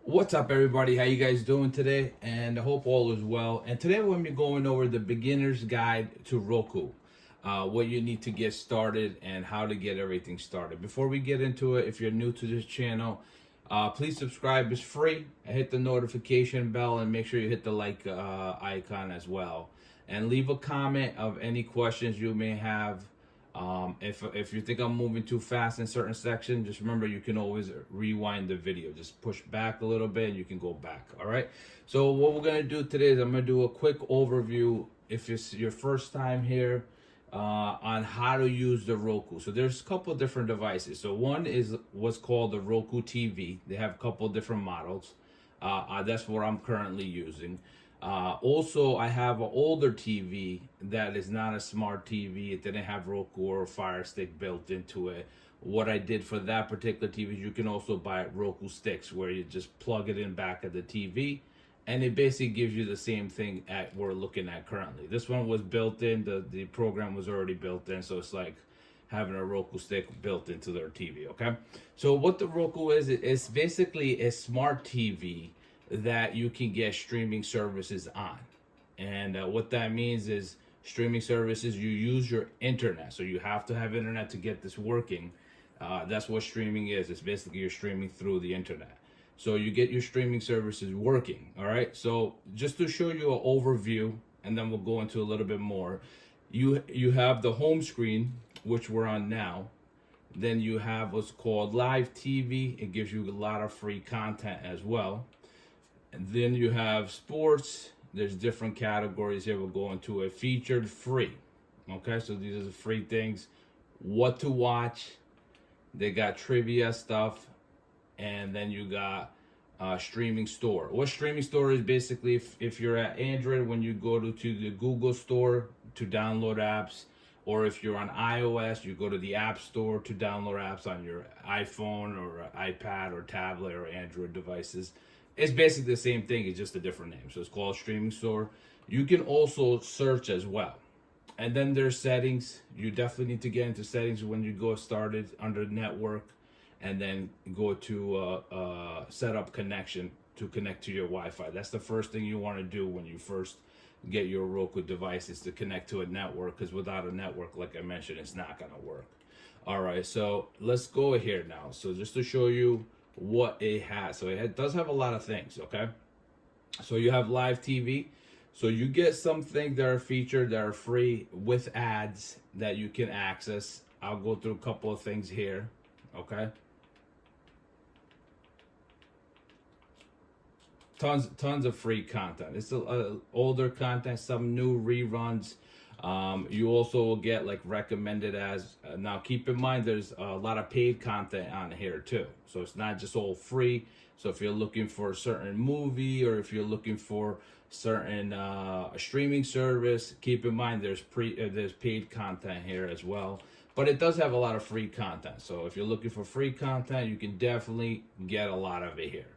What's up, everybody? How you guys doing today? And I hope all is well. And today we're going to be going over the beginner's guide to Roku, what you need to get started and how to get everything started. Before we get into it, if you're new to this channel, please subscribe. It's free. Hit the notification bell and make sure you hit the like icon as well. And leave a comment of any questions you may have. If you think I'm moving too fast in certain sections, just remember you can always rewind the video. Just push back a little bit and you can go back. All right. So what we're gonna do today is I'm gonna do a quick overview, if it's your first time here, on how to use the Roku. So there's a couple of different devices. So one is what's called the Roku TV. They have a couple of different models. That's what I'm currently using. Also, I have an older TV that is not a smart TV. It didn't have Roku or Fire Stick built into it. What I did for that particular TV is you can also buy Roku sticks where you just plug it in back of the TV, and it basically gives you the same thing at we're looking at currently. This one was built in, the program was already built in, so it's like having a Roku stick built into their TV, okay? So what the Roku is, it's basically a smart TV that you can get streaming services on. And what that means is streaming services, you use your internet. So you have to have internet to get this working. That's what streaming is. It's basically you're streaming through the internet. So you get your streaming services working, all right? So just to show you an overview, and then we'll go into a little bit more. You have the home screen, which we're on now. Then you have what's called live TV. It gives you a lot of free content as well. And then you have sports. There's different categories here. We'll go into a featured free. Okay, so these are the free things. What to watch. They got trivia stuff. And then you got streaming store. What streaming store is basically if you're at Android, when you go to the Google store to download apps. Or if you're on iOS, you go to the App Store to download apps on your iPhone or iPad or tablet or Android devices. It's basically the same thing, it's just a different name. So it's called streaming store. You can also search as well. And then there's settings. You definitely need to get into settings when you go started under network, and then go to set up connection to connect to your Wi-Fi. That's the first thing you want to do when you first get your Roku device, is to connect to a network, because without a network, like I mentioned, it's not going to work. All right, so let's go here now. So just to show you what it has. So it does have a lot of things, okay? So you have live TV. So you get some things that are featured, that are free with ads that you can access. I'll go through a couple of things here, okay? Tons of free content. It's older content, some new reruns. You also will get like recommended as, now keep in mind there's a lot of paid content on here too. So it's not just all free. So if you're looking for a certain movie, or if you're looking for certain streaming service, keep in mind there's paid content here as well. But it does have a lot of free content. So if you're looking for free content, you can definitely get a lot of it here.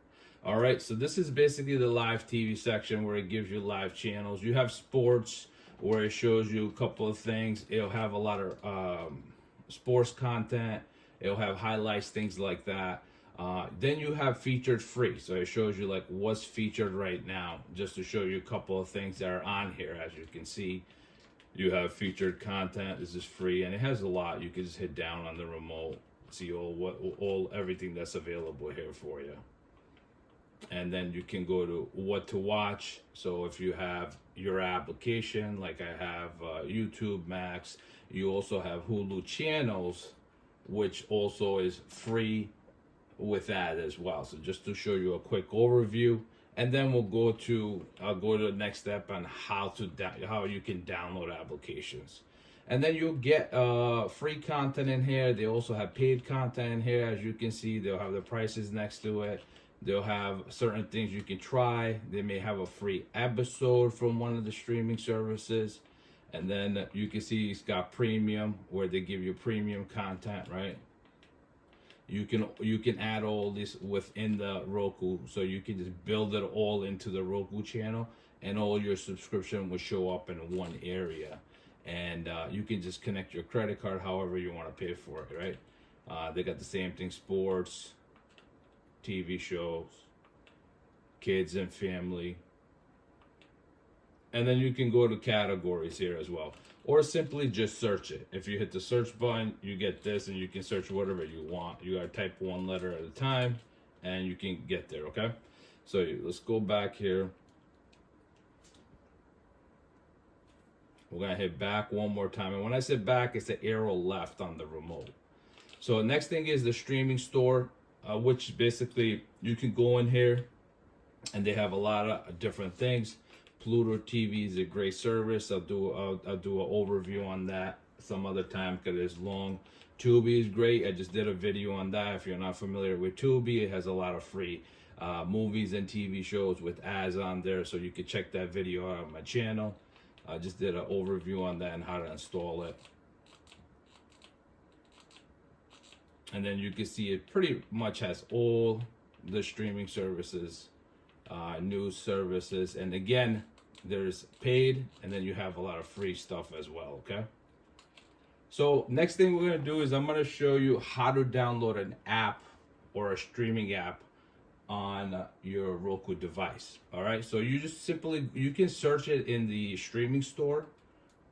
All right, so this is basically the live TV section where it gives you live channels. You have sports, where it shows you a couple of things. It'll have a lot of sports content. It'll have highlights, things like that. Then you have featured free. So it shows you like what's featured right now, just to show you a couple of things that are on here. As you can see, you have featured content. This is free, and it has a lot. You can just hit down on the remote, see everything that's available here for you. And then you can go to what to watch. So if you have your application, like I have YouTube Max, you also have Hulu channels, which also is free with that as well. So just to show you a quick overview, and then I'll go to the next step on how you can download applications. And then you'll get free content in here. They also have paid content in here. As you can see, they'll have the prices next to it. They'll have certain things you can try. They may have a free episode from one of the streaming services. And then you can see it's got premium, where they give you premium content, right? You can add all this within the Roku. So you can just build it all into the Roku channel, and all your subscription will show up in one area. And you can just connect your credit card however you want to pay for it, right? They got the same thing, sports, TV shows, kids and family. And then you can go to categories here as well. Or simply just search it. If you hit the search button, you get this, and you can search whatever you want. You gotta type one letter at a time, and you can get there, okay? So let's go back here. We're gonna hit back one more time. And when I said back, it's the arrow left on the remote. So next thing is the streaming store, which basically you can go in here and they have a lot of different things. Pluto TV is a great service. I'll do an overview on that some other time because it's long. Tubi is great. I just did a video on that. If you're not familiar with Tubi, it has a lot of free movies and TV shows with ads on there, so you can check that video out on my channel. I just did an overview on that and how to install it. And then you can see it pretty much has all the streaming services, news services, and again, there's paid, and then you have a lot of free stuff as well, okay? So next thing we're gonna do is I'm gonna show you how to download an app or a streaming app on your Roku device, all right? So you just simply, you can search it in the streaming store.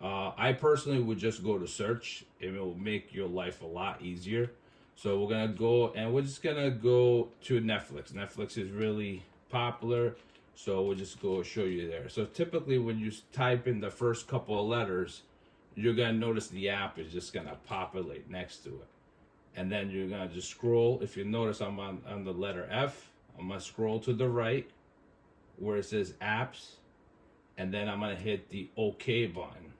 I personally would just go to search. It will make your life a lot easier. So we're gonna go, and we're just gonna go to Netflix. Netflix is really popular. So we'll just go show you there. So typically when you type in the first couple of letters, you're gonna notice the app is just gonna populate next to it. And then you're gonna just scroll. If you notice I'm on the letter F, I'm gonna scroll to the right where it says apps, and then I'm gonna hit the OK button.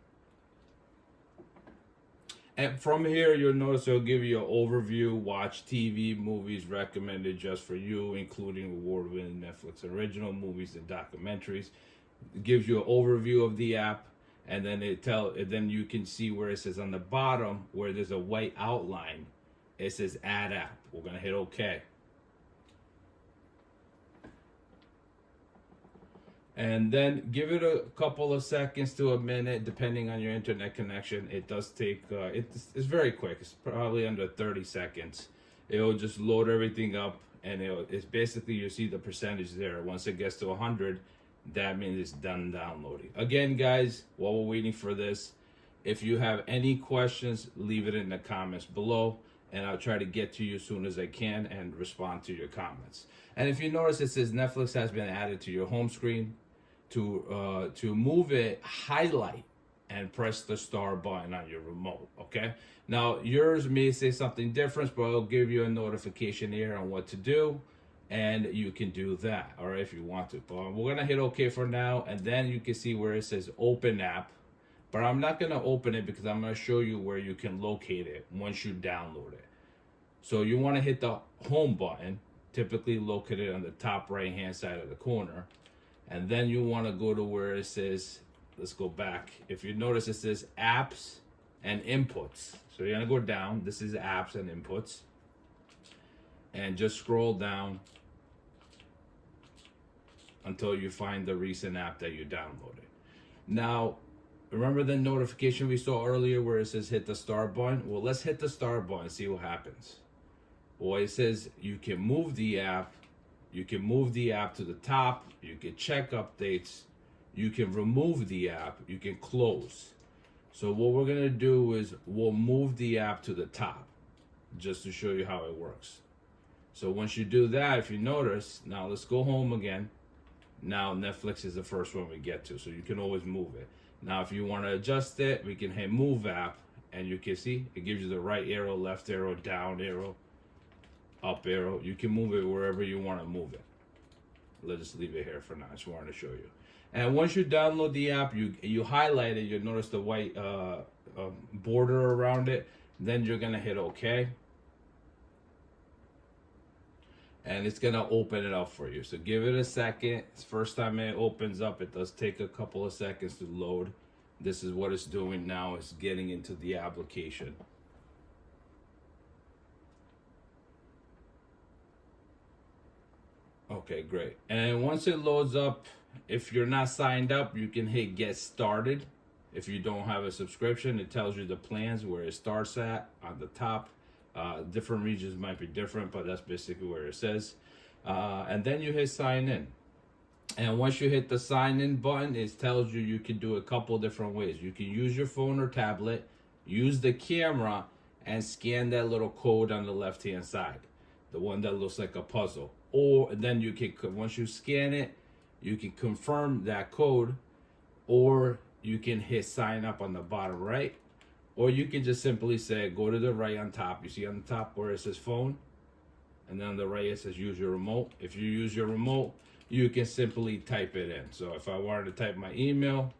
And from here, you'll notice it'll give you an overview, watch TV, movies recommended just for you, including award-winning Netflix original movies and documentaries. It gives you an overview of the app, and then then you can see where it says on the bottom, where there's a white outline, it says Add App. We're gonna hit OK. And then give it a couple of seconds to a minute, depending on your internet connection. It does take, it's very quick. It's probably under 30 seconds. It'll just load everything up, and it's basically, you see the percentage there. Once it gets to 100, that means it's done downloading. Again, guys, while we're waiting for this, if you have any questions, leave it in the comments below, and I'll try to get to you as soon as I can and respond to your comments. And if you notice, it says Netflix has been added to your home screen. To move it, highlight and press the star button on your remote, okay? Now, yours may say something different, but I'll give you a notification here on what to do, and you can do that, all right, if you want to. But we're gonna hit OK for now, and then you can see where it says Open App, but I'm not gonna open it because I'm gonna show you where you can locate it once you download it. So you wanna hit the Home button, typically located on the top right-hand side of the corner. And then you want to go to where it says, let's go back. If you notice, it says apps and inputs. So you're going to go down. This is apps and inputs. And just scroll down until you find the recent app that you downloaded. Now, remember the notification we saw earlier where it says hit the star button? Well, let's hit the star button and see what happens. Well, it says you can move the app. You can move the app to the top, you can check updates, you can remove the app, you can close. So what we're gonna do is we'll move the app to the top, just to show you how it works. So once you do that, if you notice, now let's go home again. Now Netflix is the first one we get to, so you can always move it. Now if you wanna adjust it, we can hit move app, and you can see, it gives you the right arrow, left arrow, down arrow, up arrow. You can move it wherever you want to move it. Let's just leave it here for now. I just wanted to show you. And once you download the app, you highlight it. You'll notice the white border around it. Then you're gonna hit OK, and it's gonna open it up for you. So give it a second. It's first time it opens up. It does take a couple of seconds to load. This is what it's doing now. It's getting into the application. Okay, great. And once it loads up, if you're not signed up, you can hit get started. If you don't have a subscription, it tells you the plans where it starts at on the top. Different regions might be different, but that's basically where it says. And then you hit sign in. And once you hit the sign in button, it tells you can do a couple different ways. You can use your phone or tablet, use the camera, and scan that little code on the left hand side, the one that looks like a puzzle. Or then you can, once you scan it, you can confirm that code, or you can hit sign up on the bottom right, or you can just simply say, go to the right on top. You see on the top where it says phone, and then on the right it says use your remote. If you use your remote, you can simply type it in. So if I wanted to type my email,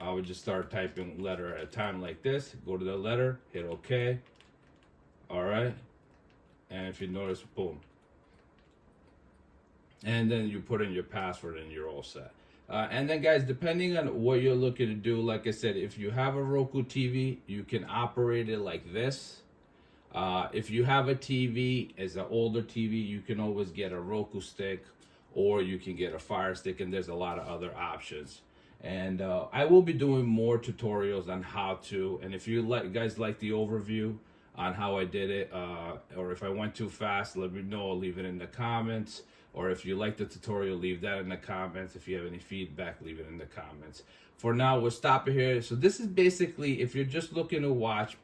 I would just start typing letter at a time like this. Go to the letter, hit OK. All right. And if you notice, boom. And then you put in your password and you're all set. And then guys, depending on what you're looking to do, like I said, if you have a Roku TV, you can operate it like this. If you have a TV, as an older TV, you can always get a Roku stick, or you can get a Fire Stick, and there's a lot of other options. And I will be doing more tutorials on how to, and if you guys like the overview on how I did it, or if I went too fast, let me know. I'll leave it in the comments. Or if you like the tutorial, leave that in the comments. If you have any feedback, leave it in the comments. For now, we'll stop it here. So this is basically, if you're just looking to watch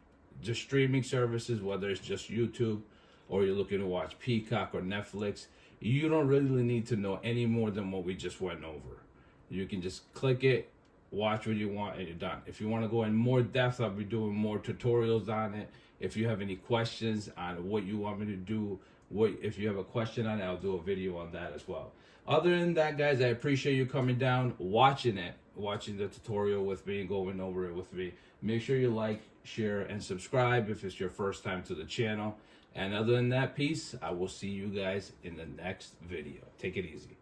just streaming services, whether it's just YouTube, or you're looking to watch Peacock or Netflix, you don't really need to know any more than what we just went over. You can just click it, watch what you want, and you're done. If you want to go in more depth, I'll be doing more tutorials on it. If you have any questions on what you want me to do, if you have a question on it, I'll do a video on that as well. Other than that, guys, I appreciate you coming down, watching the tutorial with me, and going over it with me. Make sure you like, share, and subscribe if it's your first time to the channel. And other than that, peace. I will see you guys in the next video. Take it easy.